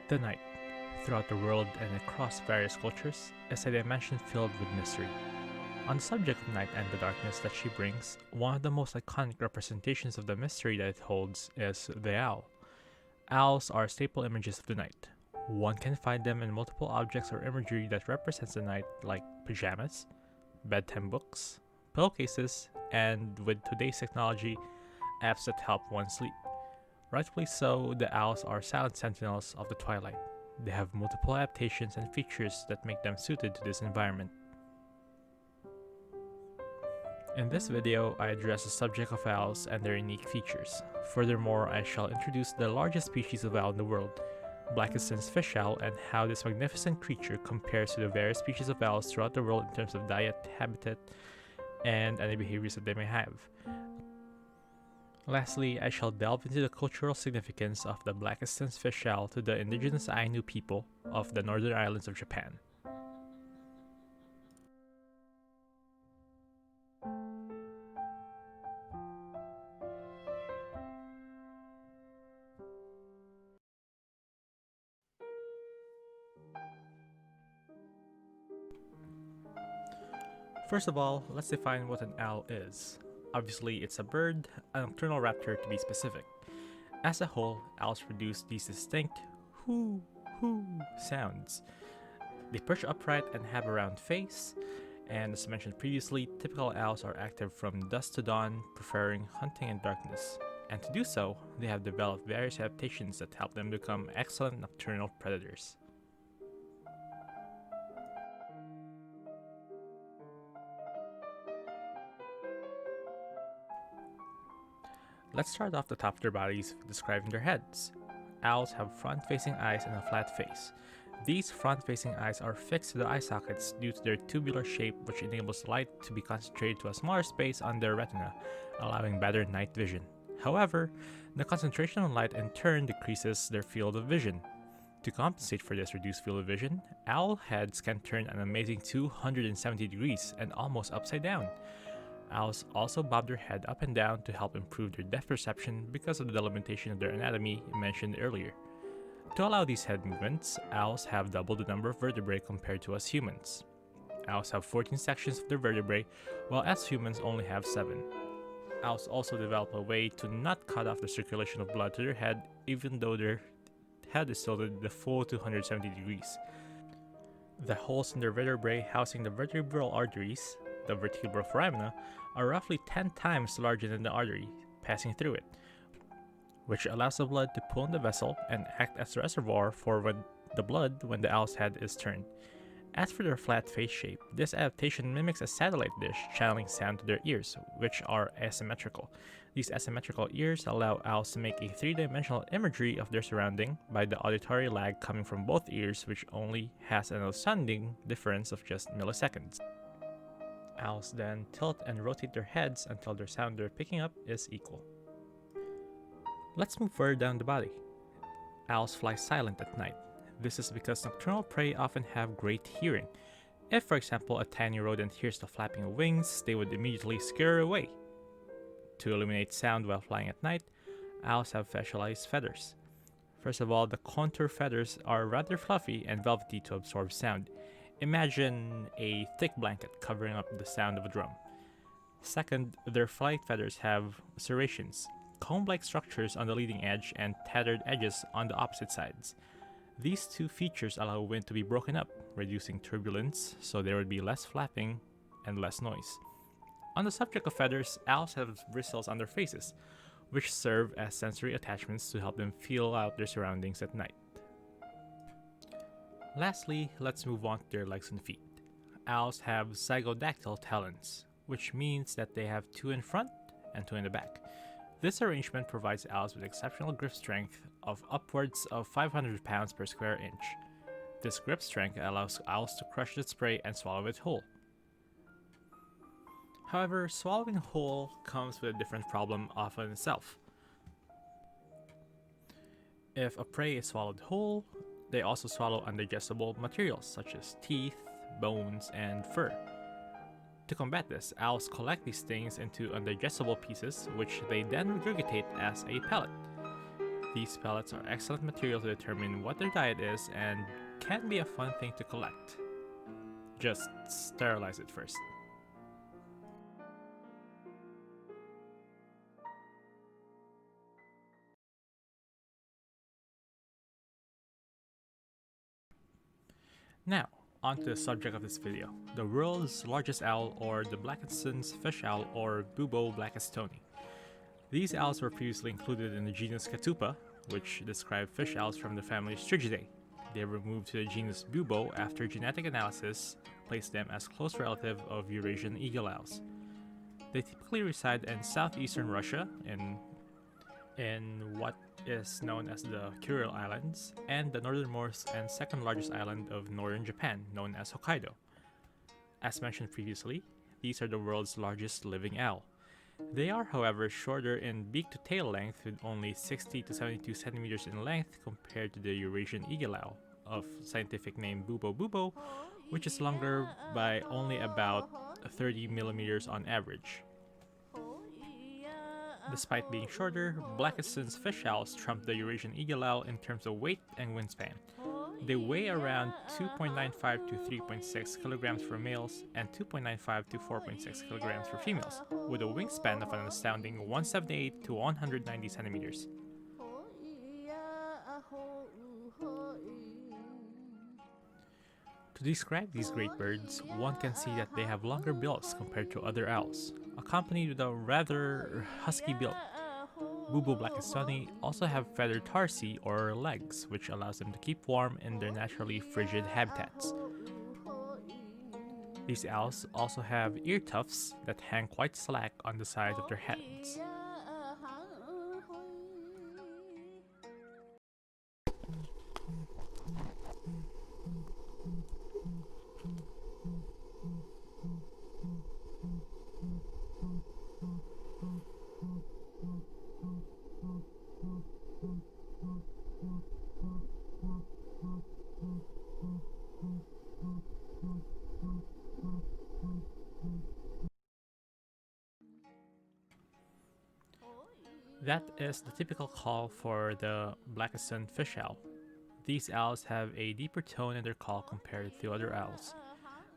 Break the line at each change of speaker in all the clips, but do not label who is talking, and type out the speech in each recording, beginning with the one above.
The night, throughout the world and across various cultures, is a dimension filled with mystery. On the subject of night and the darkness that she brings, one of the most iconic representations of the mystery that it holds is the owl. Owls are staple images of the night. One can find them in multiple objects or imagery that represents the night, like pajamas, bedtime books, pillowcases, and with today's technology, apps that help one sleep. Rightfully so, the owls are silent sentinels of the twilight. They have multiple adaptations and features that make them suited to this environment. In this video, I address the subject of owls and their unique features. Furthermore, I shall introduce the largest species of owl in the world, Blakiston's fish owl, and how this magnificent creature compares to the various species of owls throughout the world in terms of diet, habitat, and any behaviors that they may have. Lastly, I shall delve into the cultural significance of the Blakiston's fish owl to the indigenous Ainu people of the northern islands of Japan. First of all, let's define what an owl is. Obviously, it's a bird, a nocturnal raptor to be specific. As a whole, owls produce these distinct hoo hoo sounds. They perch upright and have a round face, and as mentioned previously, typical owls are active from dusk to dawn, preferring hunting in darkness. And to do so, they have developed various adaptations that help them become excellent nocturnal predators. Let's start off the top of their bodies describing their heads. Owls have front-facing eyes and a flat face. These front-facing eyes are fixed to the eye sockets due to their tubular shape, which enables light to be concentrated to a smaller space on their retina, allowing better night vision. However, the concentration on light in turn decreases their field of vision. To compensate for this reduced field of vision, owl heads can turn an amazing 270 degrees and almost upside down. Owls also bob their head up and down to help improve their depth perception because of the delimitation of their anatomy mentioned earlier. To allow these head movements, owls have double the number of vertebrae compared to us humans. Owls have 14 sections of their vertebrae, while us humans only have 7. Owls also develop a way to not cut off the circulation of blood to their head, even though their head is tilted the full 270 degrees. The holes in their vertebrae housing the vertebral arteries, the vertebral foramina, are roughly 10 times larger than the artery passing through it, which allows the blood to pool in the vessel and act as a reservoir for the blood when the owl's head is turned. As for their flat face shape, this adaptation mimics a satellite dish channeling sound to their ears, which are asymmetrical. These asymmetrical ears allow owls to make a three-dimensional imagery of their surrounding by the auditory lag coming from both ears, which only has an astounding difference of just milliseconds. Owls then tilt and rotate their heads until their sound they're picking up is equal. Let's move further down the body. Owls fly silent at night. This is because nocturnal prey often have great hearing. If, for example, a tiny rodent hears the flapping of wings, they would immediately scurry away. To eliminate sound while flying at night, owls have specialized feathers. First of all, the contour feathers are rather fluffy and velvety to absorb sound. Imagine a thick blanket covering up the sound of a drum. Second, their flight feathers have serrations, comb-like structures on the leading edge and tethered edges on the opposite sides. These two features allow wind to be broken up, reducing turbulence, so there would be less flapping and less noise. On the subject of feathers, owls have bristles on their faces, which serve as sensory attachments to help them feel out their surroundings at night. Lastly, let's move on to their legs and feet. Owls have zygodactyl talons, which means that they have 2 in front and 2 in the back. This arrangement provides owls with exceptional grip strength of upwards of 500 pounds per square inch. This grip strength allows owls to crush its prey and swallow it whole. However, swallowing whole comes with a different problem off in itself. If a prey is swallowed whole, they also swallow undigestible materials such as teeth, bones, and fur. To combat this, owls collect these things into undigestible pieces, which they then regurgitate as a pellet. These pellets are excellent material to determine what their diet is and can be a fun thing to collect. Just sterilize it first. Now, on to the subject of this video, the world's largest owl, or the Blakiston's fish owl, or Bubo blakistoni. These owls were previously included in the genus Catupa, which described fish owls from the family Strigidae. They were moved to the genus Bubo after genetic analysis placed them as close relative of Eurasian eagle owls. They typically reside in southeastern Russia, in what is known as the Kuril Islands, and the northernmost and second largest island of northern Japan, known as Hokkaido. As mentioned previously, these are the world's largest living owl. They are, however, shorter in beak to tail length, with only 60 to 72 centimeters in length compared to the Eurasian eagle owl, of scientific name Bubo bubo, which is longer by only about 30 millimeters on average. Despite being shorter, Blakiston's fish owls trump the Eurasian eagle owl in terms of weight and wingspan. They weigh around 2.95 to 3.6 kilograms for males and 2.95 to 4.6 kilograms for females, with a wingspan of an astounding 178 to 190 centimeters. To describe these great birds, one can see that they have longer bills compared to other owls, accompanied with a rather husky bill. Bubo blakistoni also have feathered tarsi, or legs, which allows them to keep warm in their naturally frigid habitats. These owls also have ear tufts that hang quite slack on the sides of their heads. That is the typical call for the Blakiston fish owl. These owls have a deeper tone in their call compared to other owls.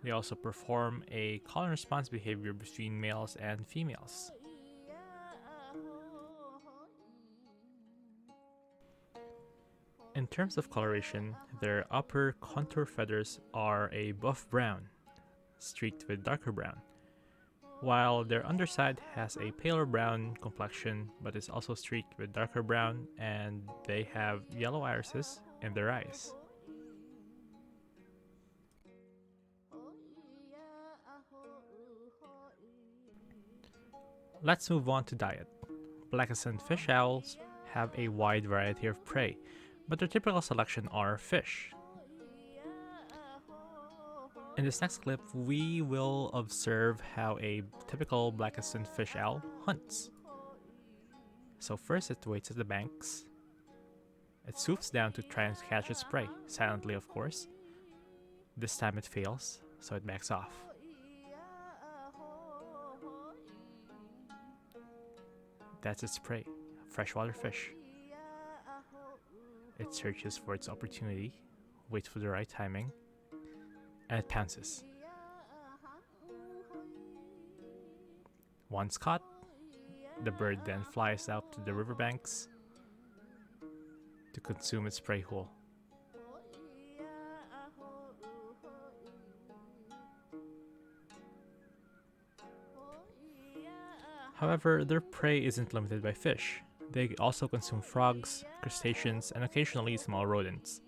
They also perform a call and response behavior between males and females. In terms of coloration, their upper contour feathers are a buff brown, streaked with darker brown, while their underside has a paler brown complexion but is also streaked with darker brown, and they have yellow irises in their eyes. Let's move on to diet. Blakiston fish owls have a wide variety of prey, but their typical selection are fish. In this next clip, we will observe how a typical Blakiston fish owl hunts. So first it waits at the banks. It swoops down to try and catch its prey, silently of course. This time it fails, so it backs off. That's its prey, a freshwater fish. It searches for its opportunity, waits for the right timing, and it pounces. Once caught, the bird then flies out to the riverbanks to consume its prey whole. However, their prey isn't limited by fish. They also consume frogs, crustaceans, and occasionally small rodents.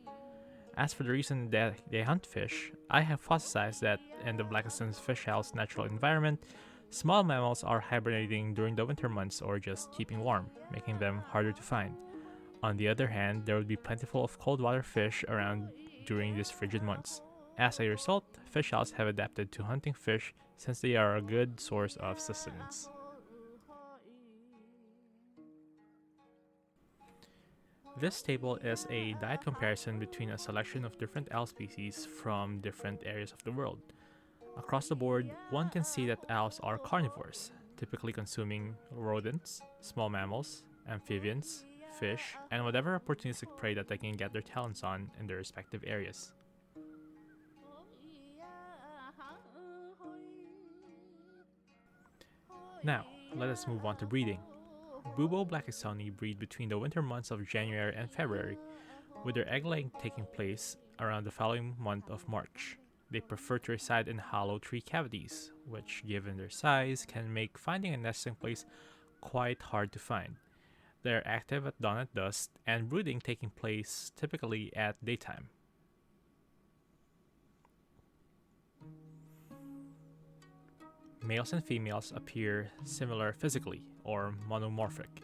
As for the reason that they hunt fish, I hypothesize that in the Blakiston's fish owl's natural environment, small mammals are hibernating during the winter months or just keeping warm, making them harder to find. On the other hand, there would be plentiful of cold water fish around during these frigid months. As a result, fish owls have adapted to hunting fish since they are a good source of sustenance. This table is a diet comparison between a selection of different owl species from different areas of the world. Across the board, one can see that owls are carnivores, typically consuming rodents, small mammals, amphibians, fish, and whatever opportunistic prey that they can get their talons on in their respective areas. Now, let us move on to breeding. Bubo Blakistoni breed between the winter months of January and February, with their egg laying taking place around the following month of March. They prefer to reside in hollow tree cavities, which, given their size, can make finding a nesting place quite hard to find. They are active at dawn and dusk, and brooding taking place typically at daytime. Males and females appear similar physically, or monomorphic.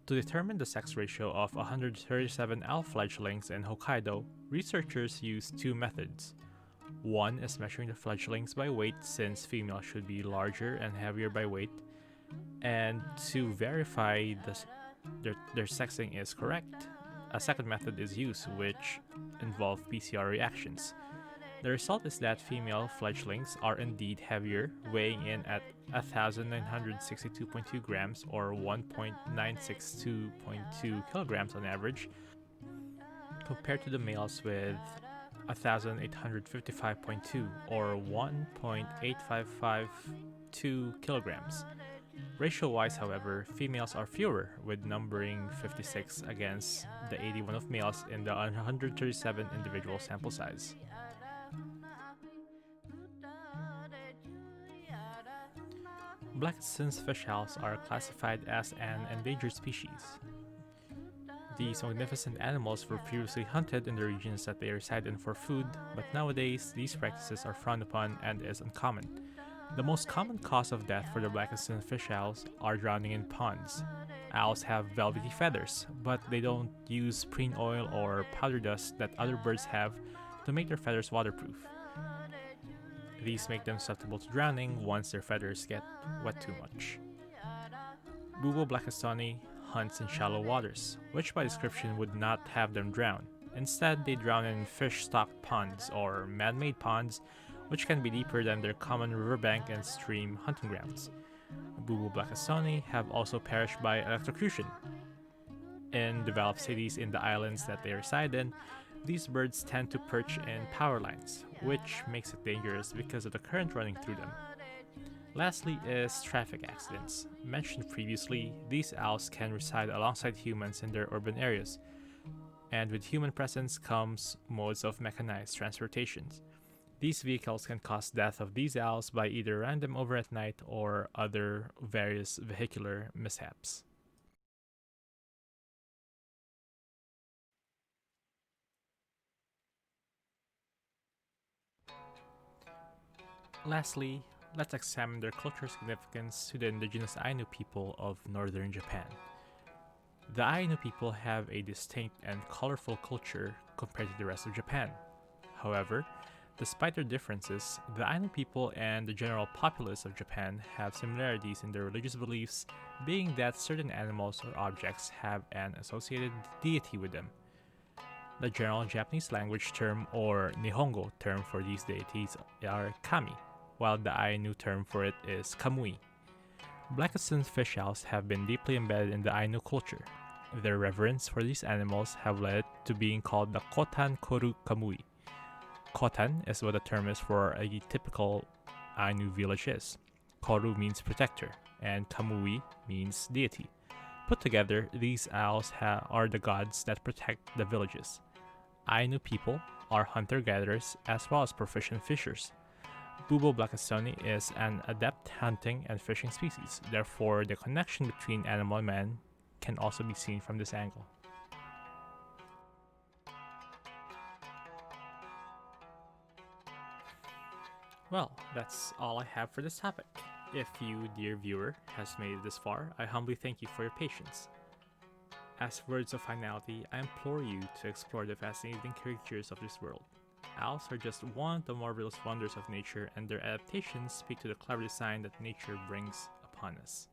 To determine the sex ratio of 137 owl fledglings in Hokkaido, researchers use two methods. One is measuring the fledglings by weight, since females should be larger and heavier by weight, and to verify their sexing is correct, a second method is used, which involves PCR reactions. The result is that female fledglings are indeed heavier, weighing in at 1,962.2 grams or 1.962.2 kilograms on average, compared to the males with 1,855.2 or 1.8552 kilograms. Ratio-wise, however, females are fewer, with numbering 56 against the 81 of males in the 137 individual sample size. Blakiston's fish owls are classified as an endangered species. These magnificent animals were previously hunted in the regions that they reside in for food, but nowadays these practices are frowned upon and is uncommon. The most common cause of death for the Blakiston fish owls are drowning in ponds. Owls have velvety feathers, but they don't use preen oil or powder dust that other birds have to make their feathers waterproof. These make them susceptible to drowning once their feathers get wet too much. Bubo Blakistoni hunts in shallow waters, which by description would not have them drown. Instead, they drown in fish-stocked ponds or man-made ponds, which can be deeper than their common riverbank and stream hunting grounds. Bubo Blakistoni have also perished by electrocution. In developed cities in the islands that they reside in, these birds tend to perch in power lines, which makes it dangerous because of the current running through them. Lastly is traffic accidents. Mentioned previously, these owls can reside alongside humans in their urban areas, and with human presence comes modes of mechanized transportation. These vehicles can cause death of these owls by either running them over at night or other various vehicular mishaps. Lastly, let's examine their cultural significance to the indigenous Ainu people of northern Japan. The Ainu people have a distinct and colorful culture compared to the rest of Japan. However, despite their differences, the Ainu people and the general populace of Japan have similarities in their religious beliefs, being that certain animals or objects have an associated deity with them. The general Japanese language term or Nihongo term for these deities are kami, while the Ainu term for it is kamui. Blakiston fish owls have been deeply embedded in the Ainu culture. Their reverence for these animals have led to being called the Kotan Koru Kamui. Kotan is what the term is for a typical Ainu village is. Koru means protector, and Kamui means deity. Put together, these owls are the gods that protect the villages. Ainu people are hunter-gatherers as well as proficient fishers. Bubo Blakistoni is an adept hunting and fishing species, therefore the connection between animal and man can also be seen from this angle. Well, that's all I have for this topic. If you, dear viewer, has made it this far, I humbly thank you for your patience. As words of finality, I implore you to explore the fascinating creatures of this world. Owls are just one of the marvelous wonders of nature, and their adaptations speak to the clever design that nature brings upon us.